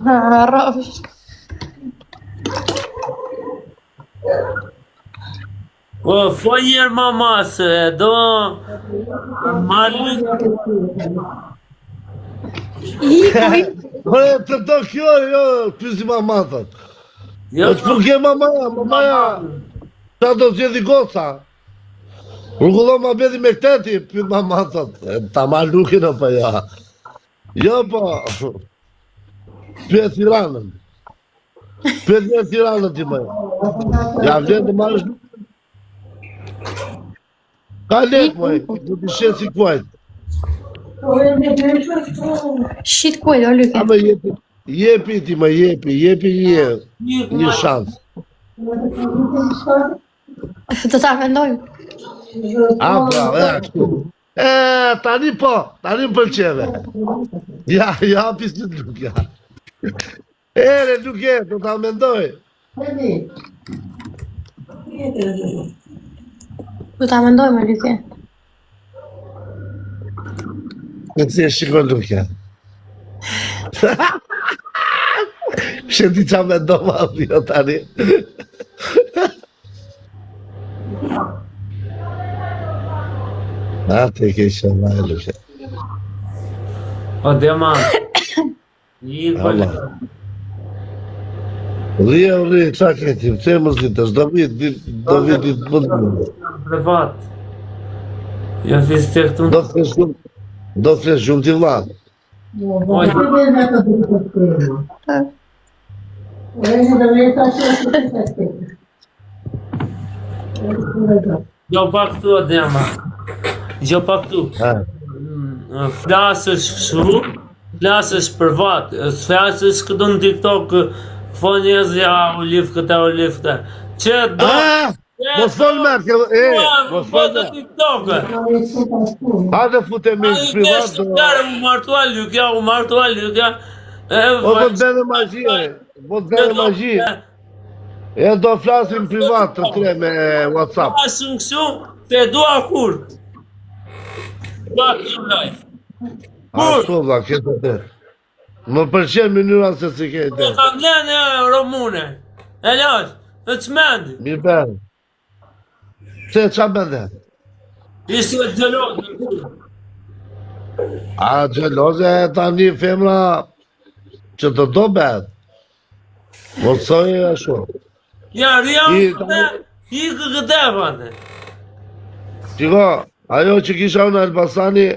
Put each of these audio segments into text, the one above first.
Rrofsh. O, fonjer mama se do malu Të do kjo, jo, pysi mama, thot. jo Që për ke mamaja, ta do zjedhi goca. Rrugullo ma bedi me këteti, pyt mama, thot. Ta malukin o pa ja. Jo, po. Pyet Tiranën. Pyet një Tiranën ti më. Ja vjen të marrësh. Ka lek, moj, du t'i shetë si kuajt. Shit kuaj, o Luke. A me jepi ti më, jepi një shans. Do ta mendoj. A, bravo, e, kështu. Tani më pëlqeve. Ja, pisit Luke, ja. Ere, Luke, do ta mendoj. Do ta mendoj me Luke. Në si e shikon Luke. Shëti qa me do ma jo tani. A, te ke shëllaj, Luke. O, dema. I Allah. Rrie, qa këti, që më zlitë, është do vit ditë mëndë. privat. Ja fiz të këtu. Do flesh shumë t'i vlad. Jo pa këtu, o dema. Jo pa këtu. Flasësh shumë, flasësh privat, flasësh këtu në TikTok, fonjezja, u lif këta. Që do... Mos fol me, mos fol me. TikTok. Hajde fute me në privat. U martua Lukja. Po të bene magji, E do flasim privat të tre me WhatsApp. Flasim kështu, te dua kur. Dua kjo live. Ashtu dha, këtë të. Më pëlqen mënyra se si ke ide. Po kam lënë Romune. E lash, të çmend. Mirë bërë. Pse qa bënde? Ishte xheloz. A xheloze tani femra që të do bëhet. Mosoj e ashtu. Ja, rjam i këtë vande. Qiko, ajo që kisha unë Elbasani,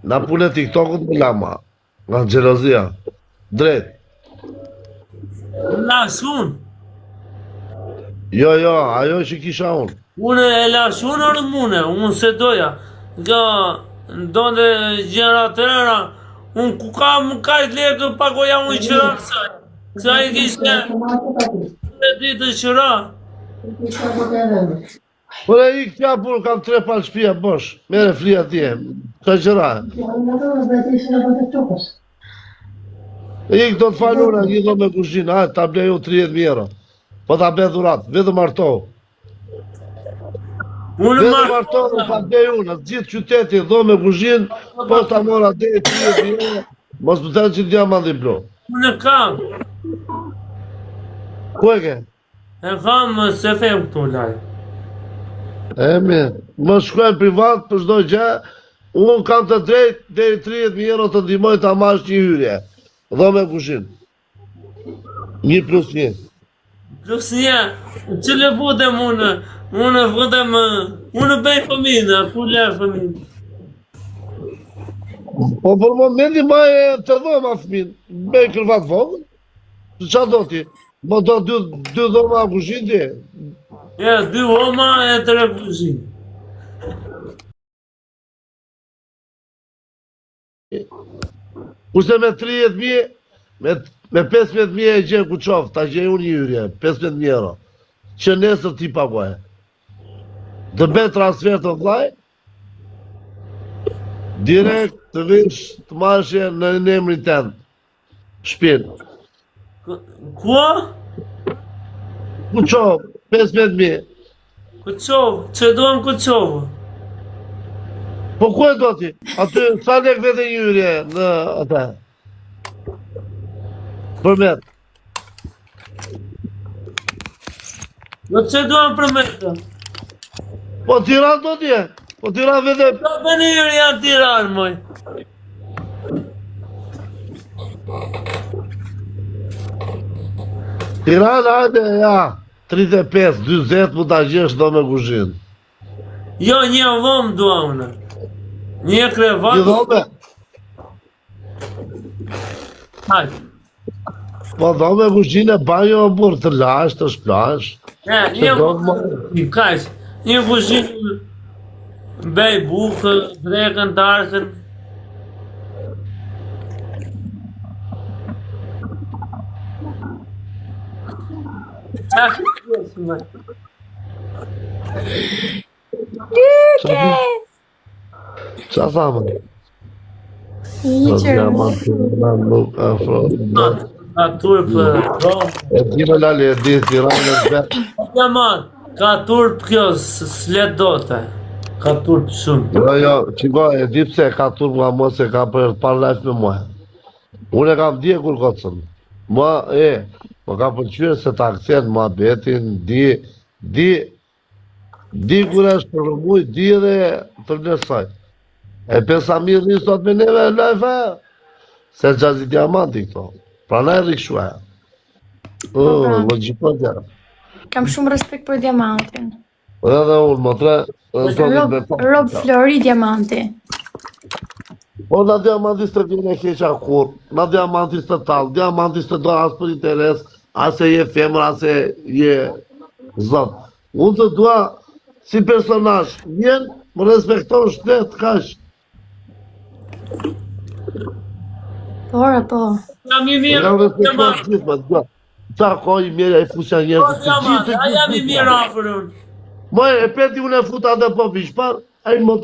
na pune TikTokut më lama. Nga xhelozia. Drejt. Lasun. Jo, ajo që kisha unë. Unë e lasun orë mune, unë se doja. Nga ndonde gjera të rëra, unë ku kam kajt lekë pagoja unë i qëra kësaj. Kësaj i kishte e ditë të qëra. Por e i këtja pur kam 3 palë shpia bosh, mere flia tje, ka qëra. E i këto të falura, një do me kushin, ta bleju 30.000 euro. Po ta be dhurat, vedë martohu. Vedë martohu, ta bleju në gjithë qyteti, do me kushin, po ta mora dhe 30.000 euro, mos më të që t'ja mandi blo. Unë kam. Ku e ke? E kam se fem këtu laj. E mirë, më shkruaj privat për çdo gjë, unë kam të drejtë deri 30.000 euro të ndihmoj ta marrësh një hyrje. Dho me kushin. 1+1. Plus një, që le vutem unë bëj fëmijë, ku le fëmijë. Po për momentin ma e të dhoma fëmin, bëj kërvat vogël, qa do ti? Mo do 2 dhoma kushin ti? Ja, 2 homa e 3 kushin. Kurse me 30.000, me 15.000 e gjenë ku qofë, ta gjenë unë një hyrje, 15.000 euro, që nesër ti paguaj. Të bëj transfer të vlaj, direkt të vish të marrëshje në emrin tënd. Shpinë. Kua? Ku qovë, 15.000. Kuqovë, që duhem kuqovë? Po ku e do ti? Aty, sa lek vete një hyrje në atë? Përmet. Jo që duan për me të. Po Tiran do t'je. Po Tiran vete. Do të njërë janë Tiran, moj. Tiran, hajde, ja. 35, 40 mu t'a gjesh do me kushin. Jo, një dhomë dua unë. Një krevat. Një dhome. Hajde. Po do me kushin e banjo burë të lash, të shplash. Një kajsh. Një kushinë. Bej bukë, drekën, tarkën. Lyke! Qa thamë? Një qërë. Nuk afro. Ka turp E di me lali, e di Tiran e zbet. Jaman, ka turp kjo, s'let dote. Ka turp shumë. Jo, qiko, e di pse ka turp nga mua se ka për lajf me mua. Unë e kam djekur kocën. Mua, më ka përqyre se ta këthen mua betin, di kur është për muj, di dhe të vlerësoj. E pesa mirë një sot me neve lajfe, se gjazi diamanti këto. Pra na e rikshua. Logikon tjera. Kam shumë respekt për diamantin. Edhe unë, më tre, Rob Flori diamanti. Po na diamantis të vjen e keqa kur, na diamantis të talë, diamantis të do as për interes, ase je femër, ase je zot. Unë të dua si personazh, vjen, më respekton shtet, kash. Po. Jam i mirë. Jam respekton shtet, më dua. Qa ko i mirë, e fusja njerëzit të gjithë. A jam i mirë afer unë. Moj, e peti unë e futa dhe po vishpar, a i më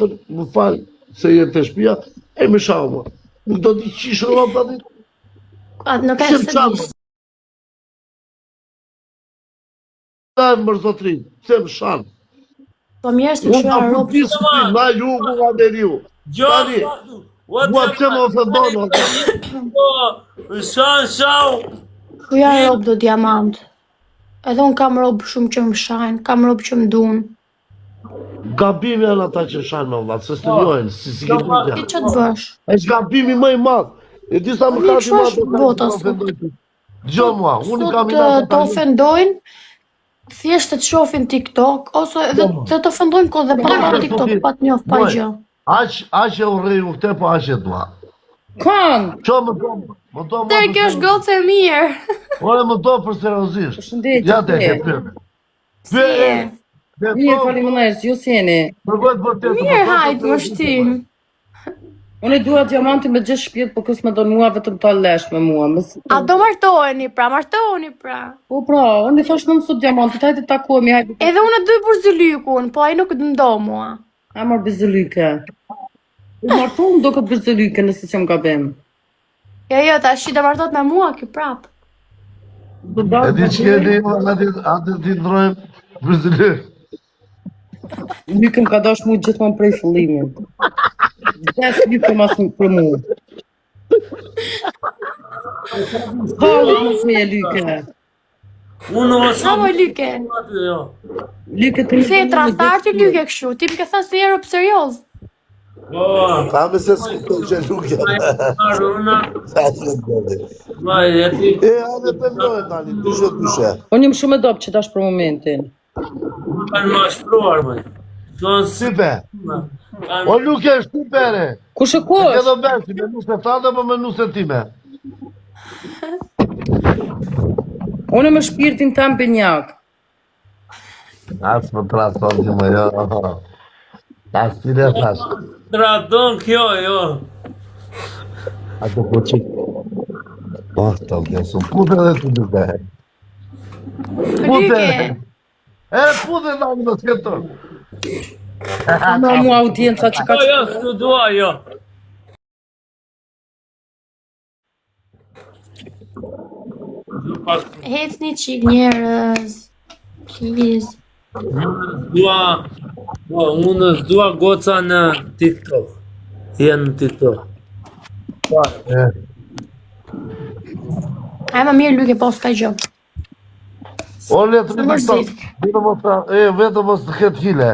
falë se jenë të shpia, e më shau më. Nuk do t'i qishë ropa dhe. Nuk e se disë. Da e mërzotrin, se më shanë. Po mirë se Unë që ka a rob. futi s'pi, na jugu nga deriu. Tani, mua që më ofendonë. Shau. Ku janë rob do diamant. Edhe unë kam rob shumë që më shajnë, kam rob që më dunë. Gabimi janë ata që shanë me vlatë, se studiojnë, si ke Ti të që të bësh? E që gabimi më i madhë. E disa më Mirë, kati madhë, ç'është bota sot? Gjo mua, unë i kam i Sot të ofendojnë, thjesht të të shofin TikTok, ose edhe të të ofendojnë kohë dhe pa TikTok, pa të njof pa gjë. Aq e urrej u këte, po aq e dua. Kan! Qo më do, Tërë kjo është gocë e mirë. Ore më do për seriozisht. Përshëndetje. Ja te ke pyet. Si e? Mirë, faleminderit, ju si jeni? Përgojt vërtet. Mirë, hajtë, më shtim. Unë dua diamantin me 6 shpirt, po kësë me do mua vetëm ta lesh me mua. A do martoheni pra, Po pra, unë i thash në mësut diamantit, hajde takohemi, hajde. Edhe unë dy burzylykun, po ai nuk të ndo mua. A marr bizëlyke. U martohem do këtë bizëlyke nëse që më gabim. Jo, ta shi të martot me mua, kjo prap. E di që keni, atë ti ndrojmë Brazilë. Lykëm ka dash mu gjithmonë prej fillimit. 10 lyke mas për mu. Halë mos me e lyke. Unë o Sa më lyke? Lyke të Se e trastarti lyke kështu, ti më ke thënë se je rob serioz. Ta me se s'këto që luke. Sa që në gode. E, anë të mdojë tani, dyshe. Unë jam shumë e dopë që dash për momentin. Kanë ma shpruar, mëj. Sipe. O luke është ti pere. Kush e E kush? do bërë, me nuse tate, po me nuse time. Unë me shpirtin tam benjak. Asë më traton që më jo. Asë ti dhe thash. Traton kjo, jo. Ato po që... Oh, të vjesëm, pute dhe të duke. Lyke. E, pute dhe në sketër. Në mua audienca që ka Jo, jo, s'tu dua, jo. Hecni qik njerëz. Please. Unë s'dua goca në TikTok. Jenë në TikTok. A më mirë Lyke po s'ka gjë. O letri Së mërzit. vetëm mos të ketë hile.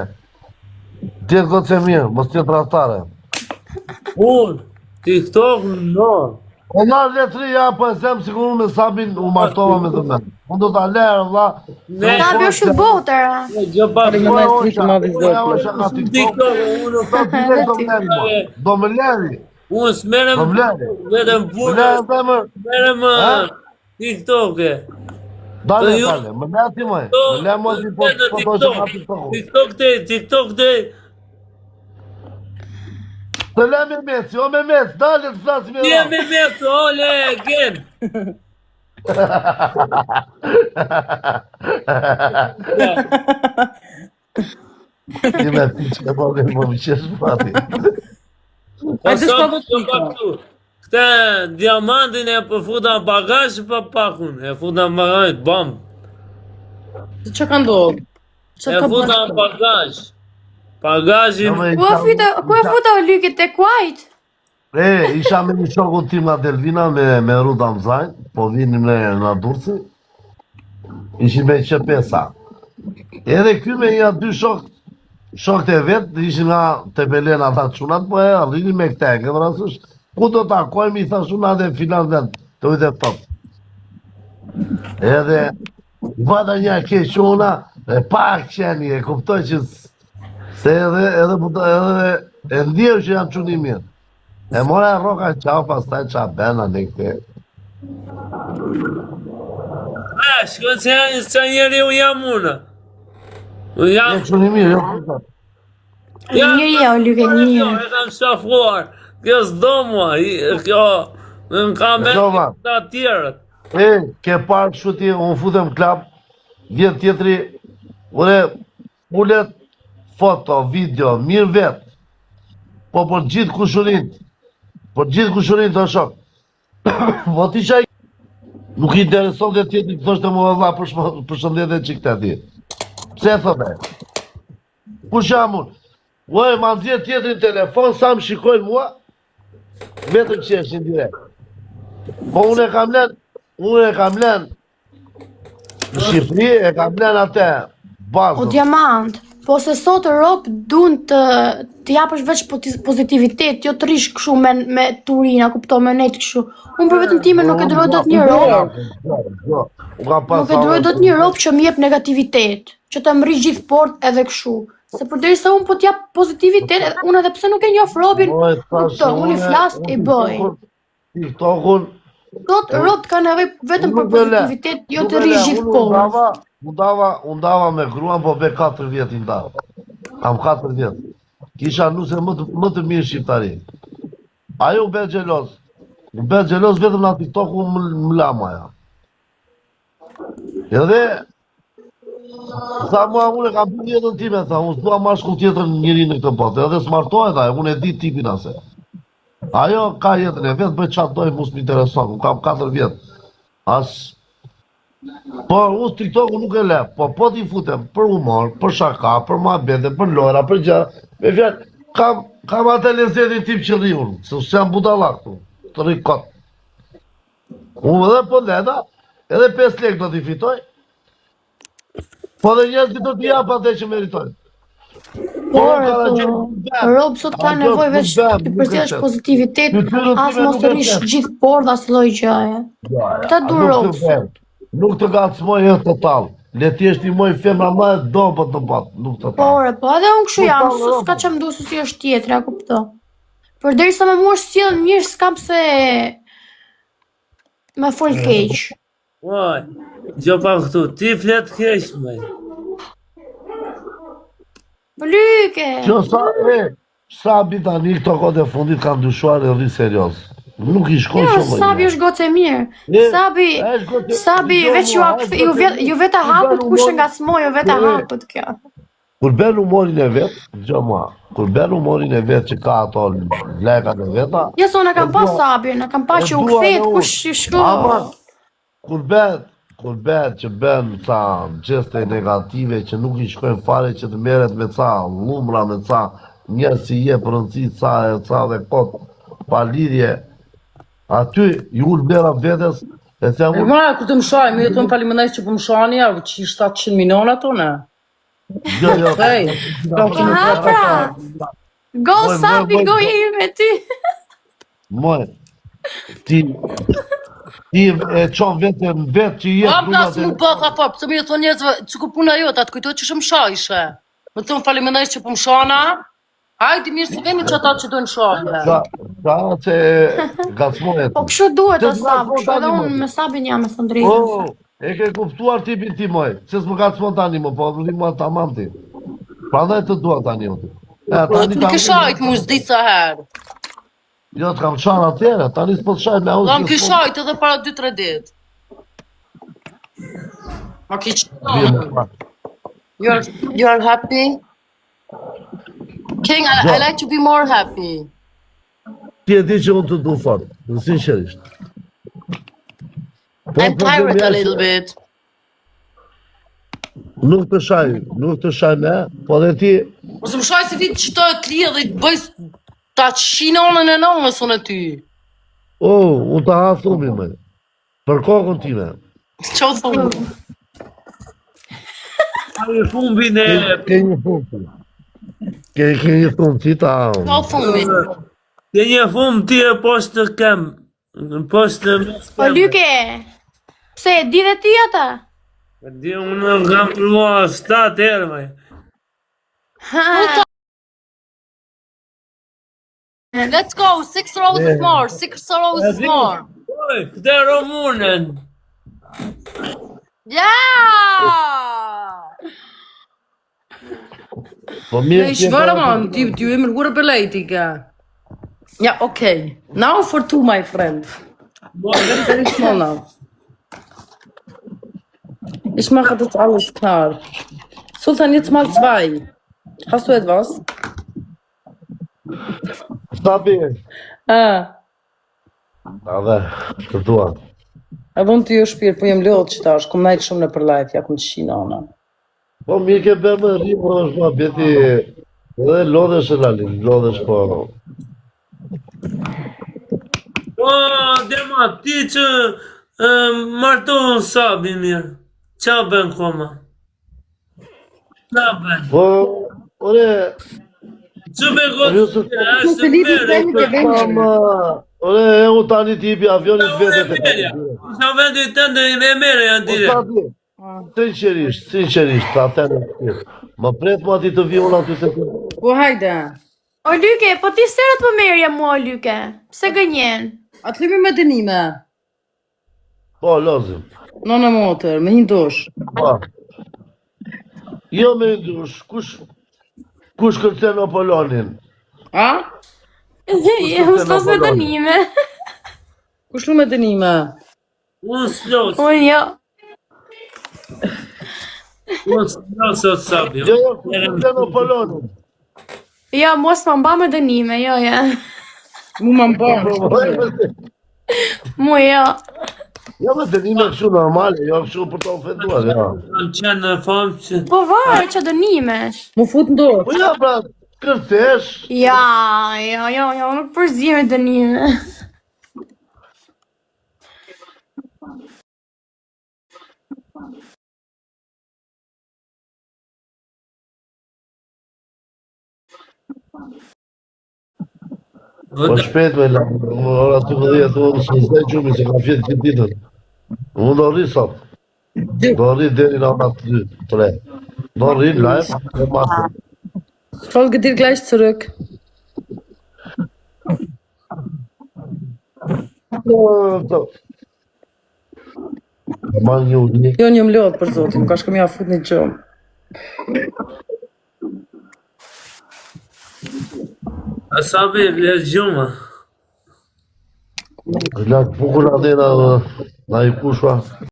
Tjetë këtë që mirë, mos tjetë rastare. Unë, TikTok, no. O na letri ja, po e sem si kur unë me Sabin u martova me të me. Unë do t'a lerë, vla. Ne, Ta bësh i botër. gjë pa Në me stritë madhi zotë. TikTok, unë Do me leri. unë s'merem Do me leri. vetëm Me punë, leri të më. merem TikTok-e. Dale, ju- dale, me leri ti mëj. Me leri më ti po të që nga TikTok. TikTok te. Të le me mesi, o me mesi, dale të flasim e Ti ra. me mesë, ole, gen. Ti me ti që e po me më qesh pati. Hajde s'ka vëtë Këte diamantin e përfuta në bagaj pa pakun, e futa në bagaj, bam. Që ka ndodhë? E futa në bagaj. Bagajin, Ku e futa o Lyke te kuajt? Isha me një shoku tim nga Delvina me Ruda Mzajn, po vinim në Durësi, ishim me qepesa. Edhe ky me një dy shokët e vetë, ishin nga Tepelen ata qunat, po e rrini me këte, këtë rasush, ku do takojmë, i thash unë atë filan dhe të ujtë e tot. Edhe, vada një keq una, e pak qeni, e kuptoj që se edhe e ndjev që janë quni mirë. E mora e roka qau, pas taj qa bena në këte. shkën që njeri u jam unë. U E jam, quni mirë, jo këta. Njëri o Lyke, njëri. e kam shafuar, kjo s'do mua, kjo, në kam me Shova. të tjerët. Ke parë kështu ti, unë futem klap, vjetë tjetëri, ure, ullet foto, video, mirë vetë, po për gjithë kushurin të shok. Po ti qaj, nuk i intereson dhe tjetëri, thoshte mu valla për shëndete që këte ti. Pse thëme? Ku shamun? Uaj, ma nëzje tjetëri në telefon, sa më shikojnë mua, vetëm që eshin direkt. Po unë e kam len në Shqipëri, e kam len atë O bazën. diamant, po se sot Europë dun të japësh veç pozitivitet, jo të rish këshu me turina, kupto, me nejtë këshu. Unë për vetëm time nuk e duroj do të një Europë, nuk e duroj do të një Europë që m'jep negativitet, që të më rish gjithë port edhe këshu. Se përderisa unë po t'jap pozitivitet, unë edhe pse nuk e njoh Robin, kupto, unë i flas e bëj. TikTokun, Sot Europë ka nevojë vetëm për pozitivitet, jo të rish gjithë port. Unë dava me gruan, po be 4 vjetë i ndava. Kam 4 vjetë. Kisha nuse më të mirë shqiptari. Ajo u be gjelos. U be gjelos vetëm nga TikToku më lama ja. Edhe, sa mua unë e kam për jetën time, tha, unë s'dua ma shku tjetër njëri në këtë botë. Edhe s'martohet ajo, unë e di tipin ase. Ajo ka jetën e vetë, bëj qatë dojë, mus m'intereson, unë kam 4 vjetë. Po, unë TikToku nuk e le, po t'i futem për humor, për shaka, për muhabete, për lojra, për gjëra. Me fjallë, kam atë lezetin tim që rri unë, se jam budallak tu, të rri kot. Unë edhe po leta, edhe 5 lek do t'i fitoj, po dhe njerëzit do t'i jap atë që meritojnë. Por, Europë sot ka nevojë veç të përsërish pozitivitet, as mos të rish gjithë port as lloj gjëje. Ta du Europë sot. Nuk të gacmoj e total. Le ti estimoj femra më e dobët në botë, nuk total. Po edhe unë kështu jam, s'ka që më du si është tjetër, a kupto. Por derisa me mua është sjellën mirë, s'kam se me fol keq. Uaj, gjo pa këtu, ti flet keq, me. Lyke! Që sa tani këto kohët e fundit kanë ndryshuar e rri serios. Nuk i shkon Jo, shumë. Sabi është gocë e mirë. Sabi veç ju vetë hapët kush e ngacmoi, ju vetë hapët kjo. Kur ben humorin e vet, dëgjoj mua. Kur ben humorin e vet që ka ato lekat e veta. Jo, se unë kam pa Sabin, e kam pa që u kthehet kush i shko. Kur ben që ben ca gjeste negative që nuk i shkojnë fare, që të merret me ca lumra, me ca njerëz si jep rëndësi ca dhe kot pa lidhje. Aty ju ul bera vetes, E se E ma, kur të më shaj, me jeton falimenaj që po më shani, a që 700 miliona tonë. jo. Hej, Ha, pra. Go Moj, Sabi, moj, go moj. jemi me ty. Moj, ti e qon vetëm vetë që jetë Po am plas grunat mu bë ka po, pse më jeton njerëzve, çka puna jote, atë kujtohet që më shajshe. Më thon faleminderit që po më shana. Hajde mirë se vemi që ata që do në shajë. Ka që gacmohet. Po kështu duhet Që o Sab, s'ma kështu edhe tani, unë mo. me Sabin jam me thënë drejtën. Oh, e ke kuptuar tipin ti moj, që s'më gacmon tani mo, po vëllim mua tamam ti. Prandaj të dua tani unë. Ti më ke shajt mu s'di sa herë. Jo, të kam qanë atjera, tani s'po të shaj me auzë. Do më ke shajt edhe para 2-3 ditë. Ma ke qënë. You are happy? King, I like to be more happy. Ti e di që unë të du fort, në sinqerisht. Po, I'm tired a little bit. Nuk të shaj me, po dhe ti, Mos më shaj se vitë qëto e të lirë dhe i të bëjs ta qinonën e nonës unë e ty. unë të ha thumin me, për kokën time. Qa u thumë? Ai fumbin e Ke një thumë ti. Ke një thumë ti ta ha Qa u thumë? ke një fum ti e poshtë kem. Poshtë Po Lyke, pse e di dhe ti ata? Di unë kam prua 7 herë me. Ha, Let's go, 6 roses more, 6 roses more. Oj, këte Romunën. Yeah! Po Ne mirë ish vërë man, ti e mërgurë për lejti ka. Ja, okay. Now for two, my friend. Very small now. Ich mache das alles klar. Sultan, jetzt mal 2. Hast du etwas? Sabi, Ah, dhe, të dua. e bon të ju shpirë, po jem lodhë që tash, kom najtë shumë në për life, ja kom të shinana. Po mirë ke bërë më rrimë, po është ma bjeti, edhe lodhesh e lalin, lodhesh po. Po, dema, ti që martohën Sabi mirë. Qa bën koma? Qa bën? Po, ore, Që me gotë Ju se- është merë. ore, e u tani tipi avionit vetet e Merja. Sa vendi të ndë me mere janë Po dire. Sabi, sinqerisht, ta them të më pret mu ati të vi unë aty të të. Po hajde. o Lyke, po ti sërat po merja mua Lyke? Pse gënjen? Atë lymi me dënime. Po, lozim. Nona motër, me një dush. Po. Jo me ndush, kush kërcen o Polonin? A? Unë s'los me dënime. Kush lu me dënime? Unë s'los, Unë jo. unë s'los o Sabi. Jo, kërcen o Polonin. Jo, mos më mba me dënime, jo, ja. Mu më mbanë. Mu jo. Jo me dënime kështu normale, jo kështu për të ofenduar, jo. Kam qenë në famë që... Po varë që dënimesh. Mu fut në dorë. Po ja, pra, kërcesh, Ja, jo, nuk përzi me dënime. po shpejt me la, ora 12, unë së zdaj qumi se ka fjetë këtë ditën. Unë do rri sot, do rri deri në ona 3. Do rri live, e masë. Folge dir gleich zurück. Ma një ujë. Jo, një më lodhë për zotin, ka shkëm ja fut një gjëmë. A Sabi, le gjumë. La bukur adhe na i kushua.